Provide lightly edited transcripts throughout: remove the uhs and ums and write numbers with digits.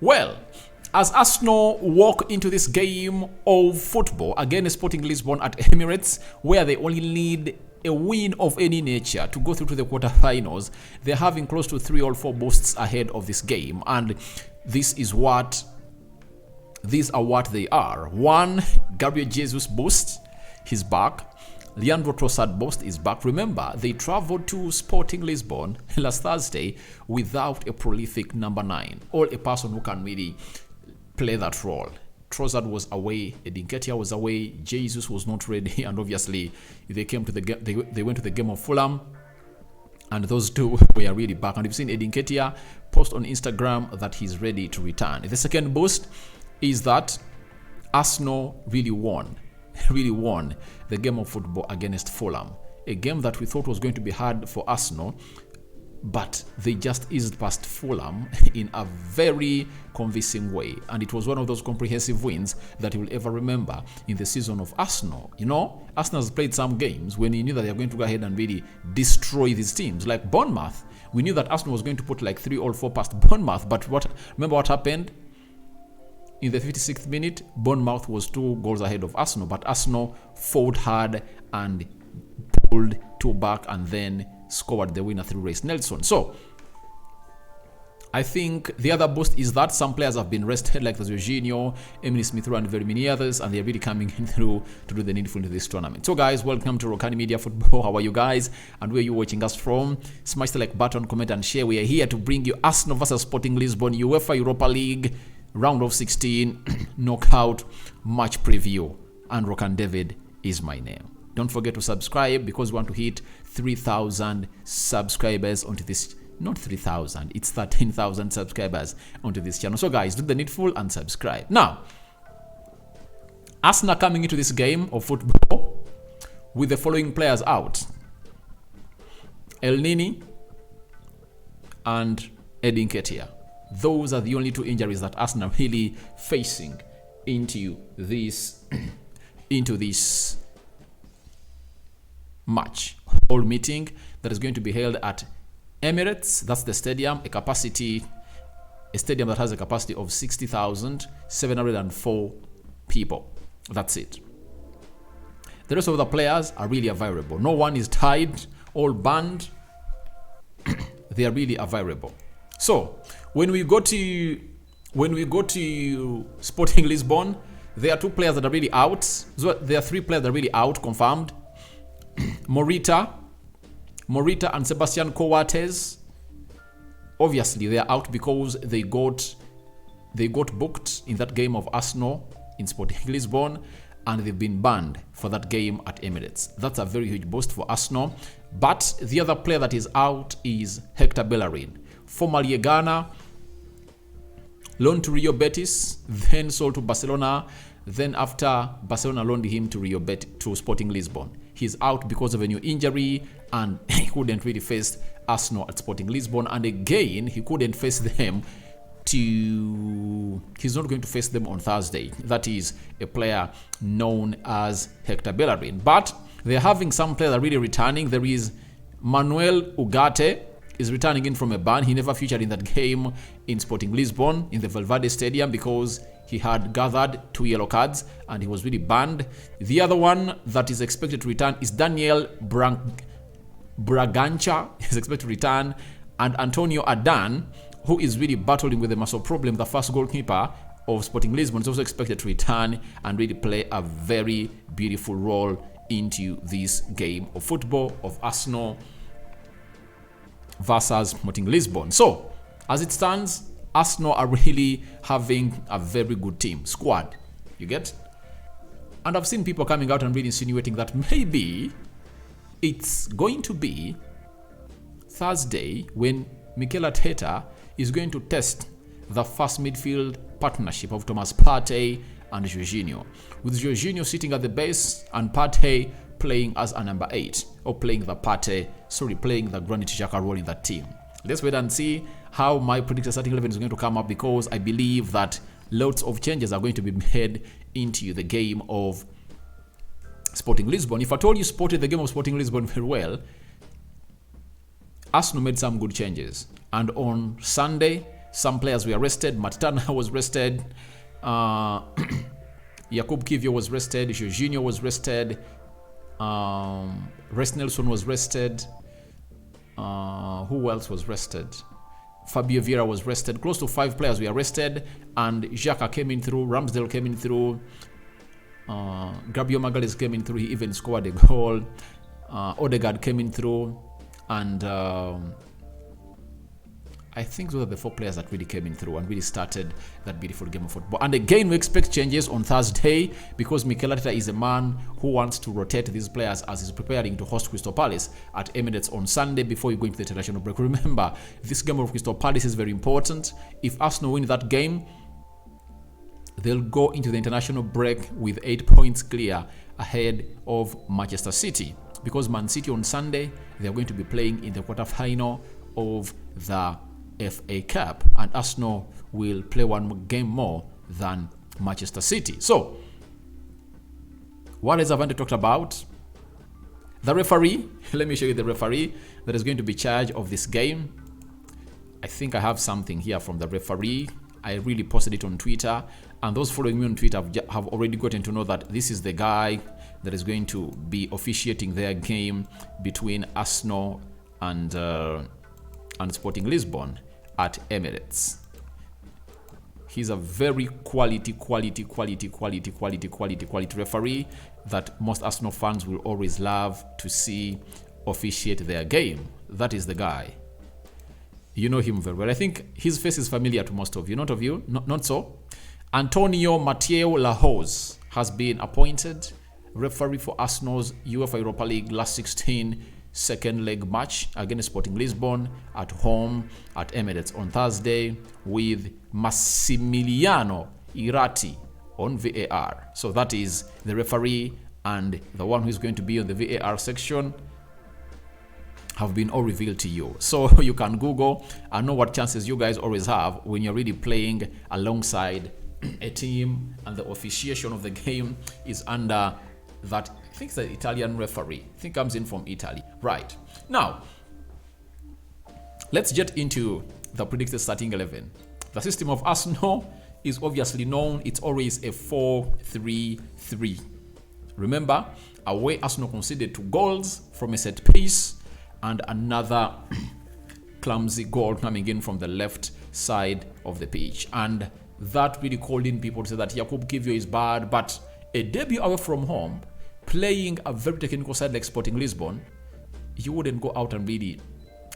Well, as Arsenal walk into this game of football against Sporting Lisbon at Emirates, where they only need a win of any nature to go through to the quarterfinals, they're having close to 3 or 4 boosts ahead of this game, and these are what they are. One, Gabriel Jesus boost, he's back. Leandro Trossard boost is back. Remember, they traveled to Sporting Lisbon last Thursday without a prolific number 9 or a person who can really play that role. Trossard was away, Nketiah was away, Jesus was not ready, and obviously they came to the game. They went to the game of Fulham, and those two were really back. And you've seen Nketiah post on Instagram that he's ready to return. The second boost is that Arsenal really won the game of football against Fulham, a game that we thought was going to be hard for Arsenal, but they just eased past Fulham in a very convincing way, and it was one of those comprehensive wins that you will ever remember in the season of Arsenal. You know, Arsenal has played some games when you knew that they were going to go ahead and really destroy these teams, like Bournemouth. We knew that Arsenal was going to put like 3 or 4 past Bournemouth, but remember what happened? In the 56th minute, Bournemouth was 2 goals ahead of Arsenal, but Arsenal fought hard and pulled 2 back and then scored the winner through Reece Nelson. So, I think the other boost is that some players have been rested, like Jorginho, Emily Smith-Rowe, and very many others, and they're really coming in through to do the needful in this tournament. So, guys, welcome to Rokani Media Football. How are you guys? And where are you watching us from? Smash the like button, comment, and share. We are here to bring you Arsenal versus Sporting Lisbon, UEFA Europa League round of 16 knockout match preview, and Rokan David is my name. Don't forget to subscribe because we want to hit 3,000 subscribers onto this. Not 3,000, it's 13,000 subscribers onto this channel. So guys, do the needful and subscribe. Now, Arsenal coming into this game of football with the following players out: El Nini and Nketiah. Those are the only 2 injuries that Arsenal are really facing into this match whole meeting that is going to be held at Emirates. That's the stadium, a stadium that has a capacity of 60,704 people. That's it. The rest of the players are really available. No one is tied, all banned. They are really available. So when we go to Sporting Lisbon, there are 2 players that are really out. So there are 3 players that are really out, confirmed. Morita and Sebastian Coates. Obviously, they are out because they got booked in that game of Arsenal in Sporting Lisbon, and they've been banned for that game at Emirates. That's a very huge boost for Arsenal. But the other player that is out is Hector Bellerin, formerly a Ghana, loaned to Rio Betis, then sold to Barcelona. Then after Barcelona loaned him to Sporting Lisbon, he's out because of a new injury, and he couldn't really face Arsenal at Sporting Lisbon. And again, he couldn't face them. He's not going to face them on Thursday. That is a player known as Hector Bellerin. But they're having some players that are really returning. There is Manuel Ugarte is returning in from a ban. He never featured in that game in Sporting Lisbon in the Valverde Stadium because he had gathered 2 yellow cards and he was really banned. The other one that is expected to return is Daniel Bragança. He's expected to return. And Antonio Adan, who is really battling with a muscle problem, the first goalkeeper of Sporting Lisbon, is also expected to return and really play a very beautiful role into this game of football of Arsenal versus Sporting Lisbon. So, as it stands, Arsenal are really having a very good squad. You get? And I've seen people coming out and really insinuating that maybe it's going to be Thursday when Mikel Arteta is going to test the first midfield partnership of Thomas Partey and Jorginho, with Jorginho sitting at the base and Partey playing as a number 8, or playing the Granit Xhaka role in that team. Let's wait and see how my predicted starting 11 is going to come up, because I believe that lots of changes are going to be made into the game of Sporting Lisbon. If I told you spotted the game of Sporting Lisbon very well, Arsenal made some good changes. And on Sunday, Some players were rested. Matana was rested. Jakub Kiwior was rested. Jorginho was rested. Rest Nelson was rested. Who else was rested? Fabio Vieira was rested. Close to 5 players were rested. And Xhaka came in through. Ramsdale came in through. Gabriel Magalhaes came in through. He even scored a goal. Odegaard came in through. And I think those are the 4 players that really came in through and really started that beautiful game of football. And again, we expect changes on Thursday because Mikel Arteta is a man who wants to rotate these players as he's preparing to host Crystal Palace at Emirates on Sunday before you go into the international break. Remember, this game of Crystal Palace is very important. If Arsenal win that game, they'll go into the international break with 8 points clear ahead of Manchester City. Because Man City on Sunday, they're going to be playing in the quarterfinal of the FA Cup, and Arsenal will play one game more than Manchester City. So, what has Avante talked about? The referee. Let me show you the referee that is going to be charged of this game. I think I have something here from the referee. I really posted it on Twitter, and those following me on Twitter have already gotten to know that this is the guy that is going to be officiating their game between Arsenal and Sporting Lisbon at Emirates. He's a very quality referee that most Arsenal fans will always love to see officiate their game. That is the guy. You know him very well. I think his face is familiar to most of you. Not of you? Not so? Antonio Mateo Lahoz has been appointed referee for Arsenal's UEFA Europa League last 16 second leg match against Sporting Lisbon at home at Emirates on Thursday with Massimiliano Irati on VAR. So that is the referee, and the one who is going to be on the VAR section have been all revealed to you. So you can Google and know what chances you guys always have when you're really playing alongside a team and the officiation of the game is under that. I think it's the Italian referee. I think comes in from Italy. Right. Now, let's get into the predicted starting 11. The system of Arsenal is obviously known. It's always a 4-3-3. Remember, away Arsenal conceded 2 goals from a set piece and another clumsy goal coming in from the left side of the pitch. And that really called in people to say that Jakub Kiwior is bad, but a debut away from home, playing a very technical side like Sporting Lisbon, you wouldn't go out and really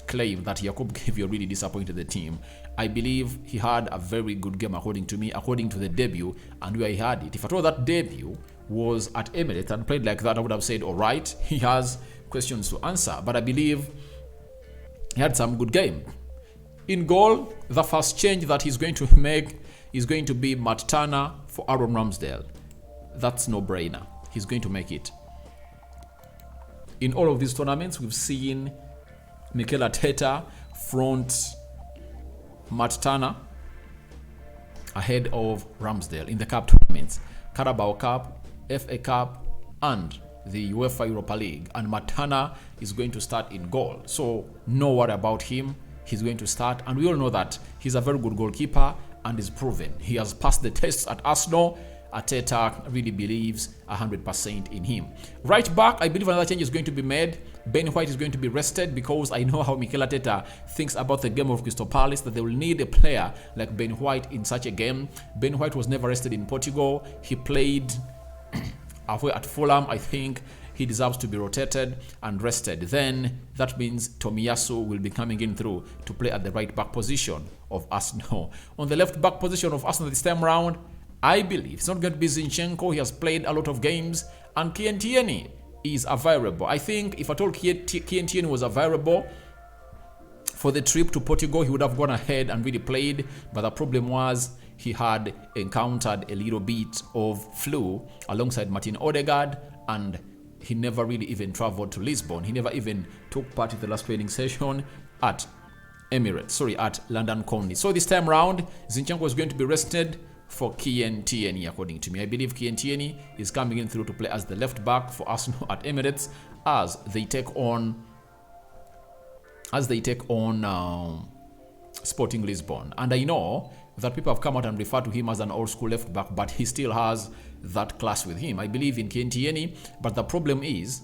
claim that Jakub Kiwior really disappointed the team. I believe he had a very good game according to me, according to the debut and where he had it. If at all that debut was at Emirates and played like that, I would have said, all right, he has questions to answer. But I believe he had some good game. In goal, the first change that he's going to make is going to be Matt Turner for Aaron Ramsdale. That's no brainer. He's going to make it. In all of these tournaments, we've seen Mikel Arteta front Matt Turner ahead of Ramsdale in the cup tournaments, Carabao Cup, FA Cup, and the UEFA Europa League. And Matt Turner is going to start in goal. So no worry about him. He's going to start. And we all know that he's a very good goalkeeper and is proven. He has passed the tests at Arsenal. Arteta really believes 100% in him. Right back, I believe another change is going to be made. Ben White is going to be rested because I know how Mikel Arteta thinks about the game of Crystal Palace, that they will need a player like Ben White in such a game. Ben White was never rested in Portugal. He played away at Fulham. I think he deserves to be rotated and rested. Then that means Tomiyasu will be coming in through to play at the right back position of Arsenal. On the left back position of Arsenal this time round, I believe it's not going to be Zinchenko. He has played a lot of games, and Kieran Tierney is available. I think if at all Kieran Tierney was available for the trip to Portugal, he would have gone ahead and really played. But the problem was he had encountered a little bit of flu alongside Martin Odegaard, and he never really even traveled to Lisbon. He never even took part in the last training session at at London Colney. So this time round, Zinchenko is going to be rested for Kieran Tierney, according to me. I believe Kieran Tierney is coming in through to play as the left back for Arsenal at Emirates as they take on Sporting Lisbon. And I know that people have come out and referred to him as an old school left back, but he still has that class with him. I believe in Kientieni, but the problem is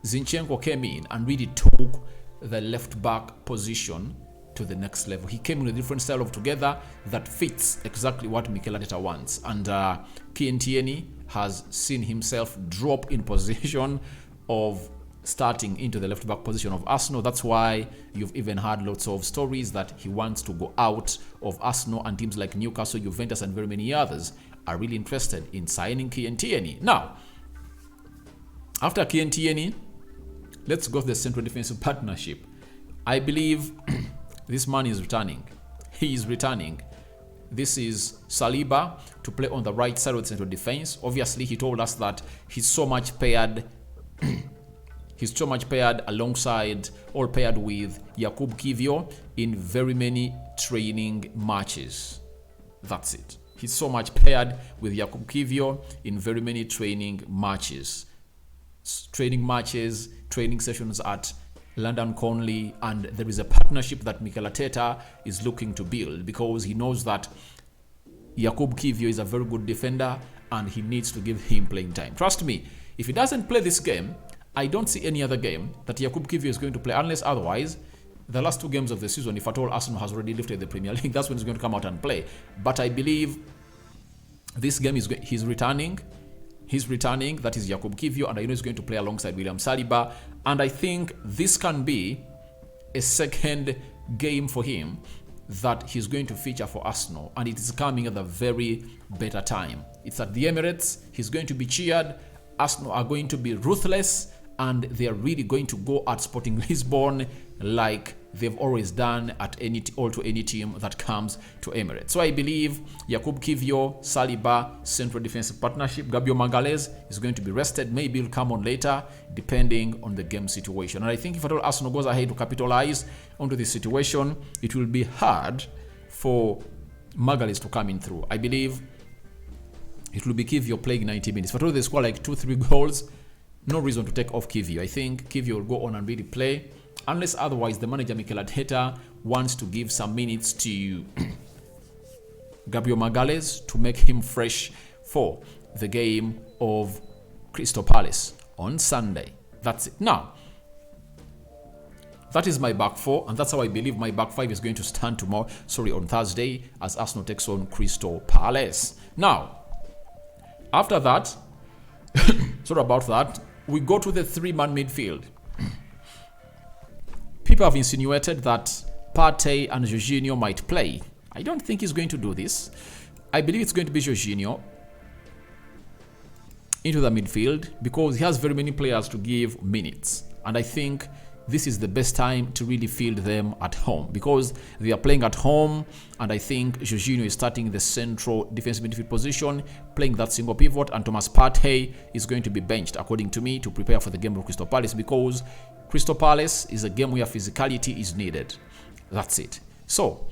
Zinchenko came in and really took the left back position to the next level. He came with a different style of together that fits exactly what Mikel Arteta wants. And Kientieni has seen himself drop in position of starting into the left back position of Arsenal. That's why you've even heard lots of stories that he wants to go out of Arsenal, and teams like Newcastle, Juventus, and very many others are really interested in signing Kientieni. Now, after Kientieni, let's go to the central defensive partnership. I believe this man is returning. He is returning. This is Saliba to play on the right side of the central defense. Obviously, he told us that he's so much paired alongside or paired with Jakub Kiwior in very many training matches. That's it. He's so much paired with Jakub Kiwior in very many training matches. Training sessions at London Conley, and there is a partnership that Mikel Arteta is looking to build because he knows that Jakub Kiwior is a very good defender and he needs to give him playing time. Trust me, if he doesn't play this game, I don't see any other game that Jakub Kiwior is going to play, unless otherwise the last 2 games of the season, if at all Arsenal has already lifted the Premier League, that's when he's going to come out and play. But I believe this game he's returning. He's returning. That is Jakub Kiwior, and I know he's going to play alongside William Saliba. And I think this can be a second game for him that he's going to feature for Arsenal, and it is coming at a very better time. It's at the Emirates. He's going to be cheered. Arsenal are going to be ruthless, and they are really going to go at Sporting Lisbon like they've always done at any team that comes to Emirates. So I believe Jakub Kiwior, Saliba, central defensive partnership. Gabriel Magalhaes is going to be rested. Maybe he'll come on later, depending on the game situation. And I think if at all Arsenal goes ahead to capitalize onto this situation, it will be hard for Magalhaes to come in through. I believe it will be Kiwior playing 90 minutes. If at all they score like 2-3 goals, no reason to take off Kiwior. I think Kiwior will go on and really play, unless otherwise the manager Mikel Arteta wants to give some minutes to Gabriel Magalhaes to make him fresh for the game of Crystal Palace on Sunday. That's it. Now, that is my back 4, and that's how I believe my back 5 is going to stand on Thursday as Arsenal takes on Crystal Palace. Now, after that, we go to the 3-man midfield. People have insinuated that Partey and Jorginho might play. I don't think he's going to do this. I believe it's going to be Jorginho into the midfield because he has very many players to give minutes. And I think this is the best time to really field them at home because they are playing at home, and I think Jorginho is starting in the central defensive midfield position, playing that single pivot, and Thomas Partey is going to be benched, according to me, to prepare for the game of Crystal Palace because Crystal Palace is a game where physicality is needed. That's it. So,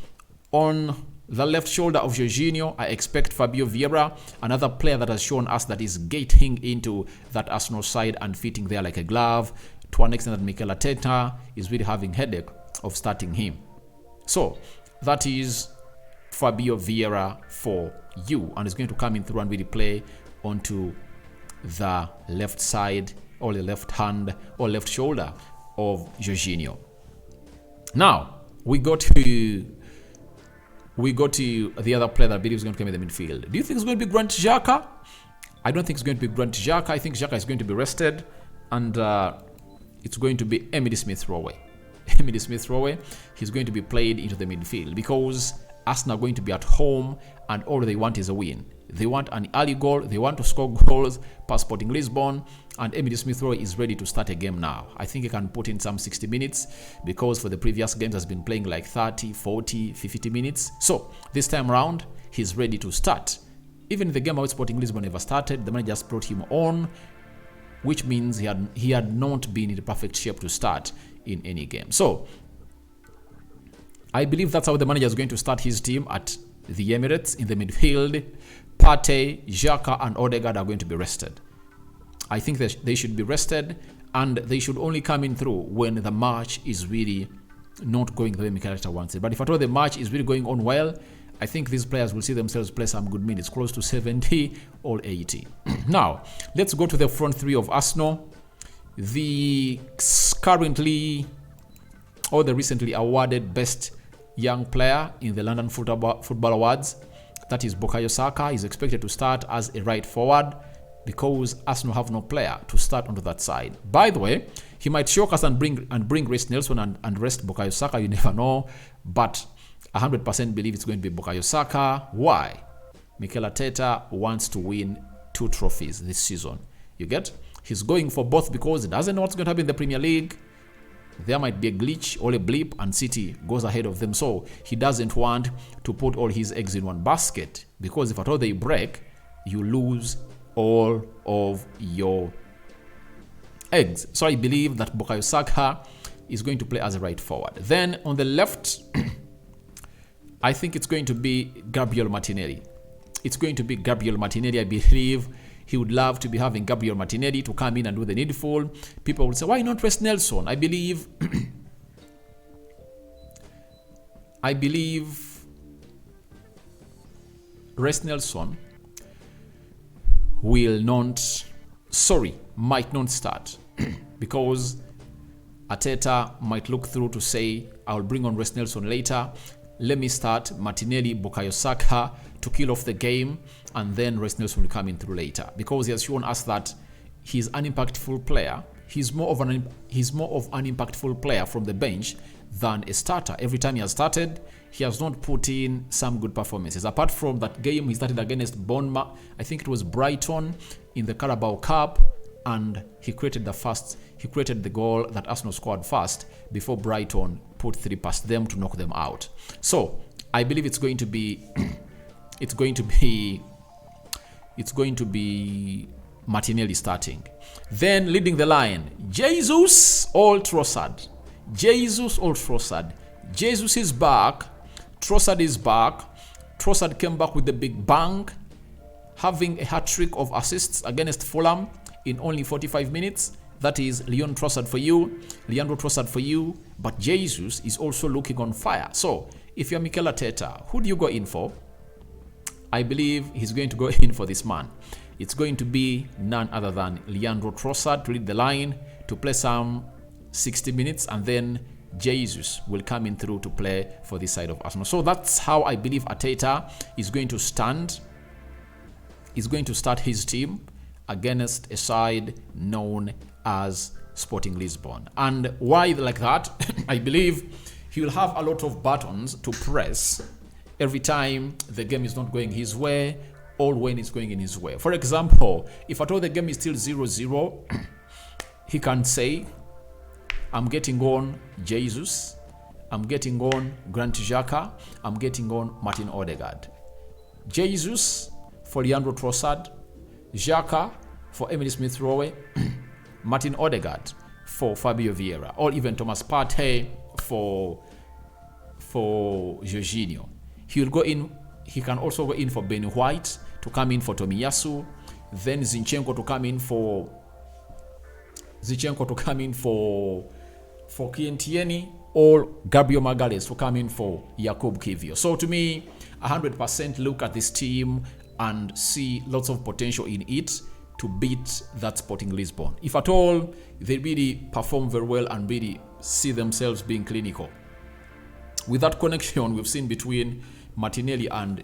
on the left shoulder of Jorginho, I expect Fabio Vieira, another player that has shown us that is getting into that Arsenal side and fitting there like a glove, to an extent that Mikel Arteta is really having headache of starting him. So, that is Fabio Vieira for you, and he's going to come in through and really play onto the left side or the left hand or left shoulder of Jorginho. Now, we go to the other player that I believe is going to come in the midfield. Do you think it's going to be Granit Xhaka? I don't think it's going to be Granit Xhaka. I think Xhaka is going to be rested, and it's going to be Emily Smith-Rowe. Emily Smith-Rowe, he's going to be played into the midfield because Arsenal are going to be at home, and all they want is a win. They want an early goal. They want to score goals past Sporting Lisbon, and Emily Smith-Rowe is ready to start a game now. I think he can put in some 60 minutes because for the previous games has been playing like 30, 40, 50 minutes. So this time around, he's ready to start. Even the game out Sporting Lisbon never started. The manager just brought him on, which means he had not been in the perfect shape to start in any game. So I believe that's how the manager is going to start his team at the Emirates. In the midfield, Partey, Xhaka, and Odegaard are going to be rested. I think that they should be rested, and they should only come in through when the match is really not going the way Mikel Arteta wants it. But if at all the match is really going on well, I think these players will see themselves play some good minutes, close to 70 or 80. Now, let's go to the front three of Arsenal. The recently awarded best young player in the London Football Awards, that is Bukayo Saka, is expected to start as a right forward because Arsenal have no player to start onto that side. By the way, he might shock us and bring Reece Nelson and rest Bukayo Saka. You never know, but 100% believe it's going to be Bukayo Saka. Why? Mikel Arteta wants to win 2 trophies this season. You get? He's going for both because he doesn't know what's going to happen in the Premier League. There might be a glitch or a blip and City goes ahead of them. So he doesn't want to put all his eggs in one basket, because if at all they break, you lose all of your eggs. So I believe that Bukayo Saka is going to play as a right forward. Then on the left, I think it's going to be Gabriel Martinelli. It's going to be Gabriel Martinelli. I believe he would love to be having Gabriel Martinelli to come in and do the needful. People will say, why not Reece Nelson? I believe Reece Nelson might not start because Arteta might look through to say, I'll bring on Reece Nelson later. Let me start Martinelli, Bukayo Saka to kill off the game, and then Reece Nelson will come in through later, because he has shown us that he's an impactful player. He's more of an impactful player from the bench than a starter. Every time he has started, he has not put in some good performances. Apart from that game he started against Bournemouth, I think it was Brighton in the Carabao Cup, and he created the goal that Arsenal scored first before Brighton put 3 past them to knock them out. So I believe it's going to be Martinelli starting. Then leading the line, Jesus or Trossard. Jesus is back. Trossard is back. Trossard came back with the big bang, having a hat-trick of assists against Fulham in only 45 minutes. That is Leandro Trossard for you. But Jesus is also looking on fire. So if you're Mikel Arteta, who do you go in for? I believe he's going to go in for this man. It's going to be none other than Leandro Trossard to lead the line, to play some 60 minutes, and then Jesus will come in through to play for this side of Arsenal. So that's how I believe Arteta is going to stand. He's going to start his team against a side known as Sporting Lisbon. And why like that? I believe he will have a lot of buttons to press every time the game is not going his way or when it's going in his way. For example, if at all the game is still 0-0, he can say, I'm getting on Jesus, I'm getting on Granit Xhaka, I'm getting on Martin Odegaard. Jesus for Leandro Trossard, Xhaka for Emily Smith-Rowe, Martin Odegaard for Fabio Vieira, or even Thomas Partey for Jorginho. He will go in. He can also go in for Ben White to come in for Tomiyasu, then Zinchenko to come in for Kientieni, or Gabriel Magalhaes to come in for Jakub Kiwior. So to me, 100% look at this team and see lots of potential in it to beat that Sporting Lisbon. If at all they really perform very well and really see themselves being clinical. With that connection we've seen between Martinelli and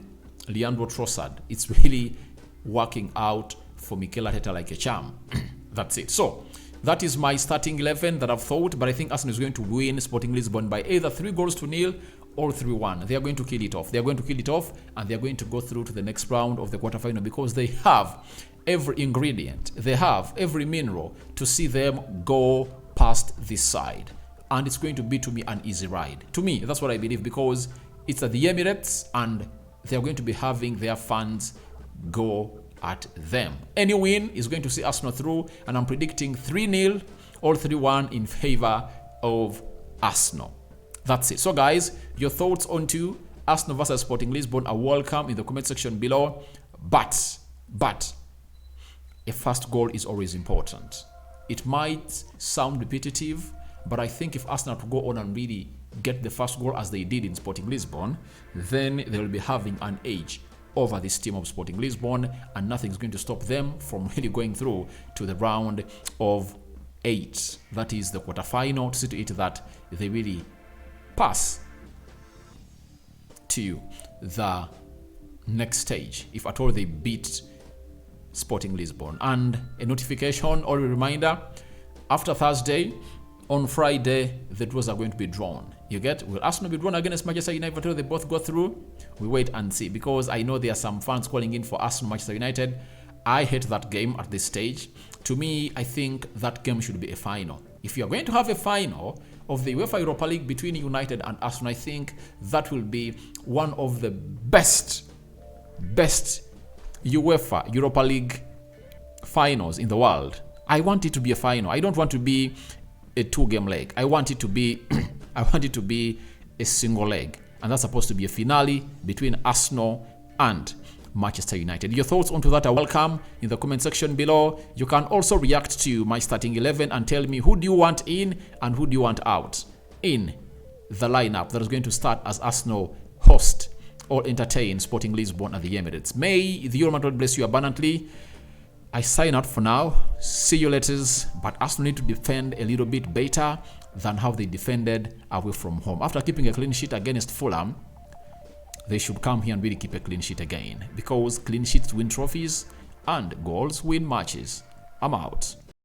Leandro Trossard, it's really working out for Mikel Arteta like a charm. That's it. So that is my starting 11 that I've thought, but I think Arsenal is going to win Sporting Lisbon by either 3-0 or 3-1. They are going to kill it off. They are going to kill it off, and they are going to go through to the next round of the quarterfinal, because they have every ingredient, they have every mineral to see them go past this side. And it's going to be, to me, an easy ride. To me, that's what I believe, because it's at the Emirates and they're going to be having their fans go at them. Any win is going to see Arsenal through, and I'm predicting 3-0 or 3-1 in favor of Arsenal. That's it. So guys, your thoughts on to Arsenal versus Sporting Lisbon are welcome in the comment section below. But a first goal is always important. It might sound repetitive, but I think if Arsenal to go on and really get the first goal as they did in Sporting Lisbon, then they will be having an edge over this team of Sporting Lisbon, and nothing's going to stop them from really going through to the round of 8. That is the quarterfinal, to see to it that they really pass to the next stage, if at all they beat Sporting Lisbon. And a notification or a reminder, after Thursday, on Friday, the draws are going to be drawn. You get? Will Arsenal be drawn against Manchester United until they both go through? We wait and see, because I know there are some fans calling in for Arsenal Manchester United. I hate that game at this stage. To me, I think that game should be a final. If you are going to have a final of the UEFA Europa League between United and Arsenal, I think that will be one of the best UEFA Europa League finals in the world. I want it to be a final. I don't want to be a 2-game leg. I want it to be a single leg, and that's supposed to be a finale between Arsenal and Manchester United. Your thoughts onto that are welcome in the comment section below. You can also react to my starting 11 and tell me who do you want in and who do you want out in the lineup that is going to start as Arsenal host or entertain Sporting Lisbon at the Emirates. May the Lord bless you abundantly. I sign out for now. See you later. But Arsenal need to defend a little bit better than how they defended away from home. After keeping a clean sheet against Fulham, they should come here and really keep a clean sheet again, because clean sheets win trophies and goals win matches. I'm out.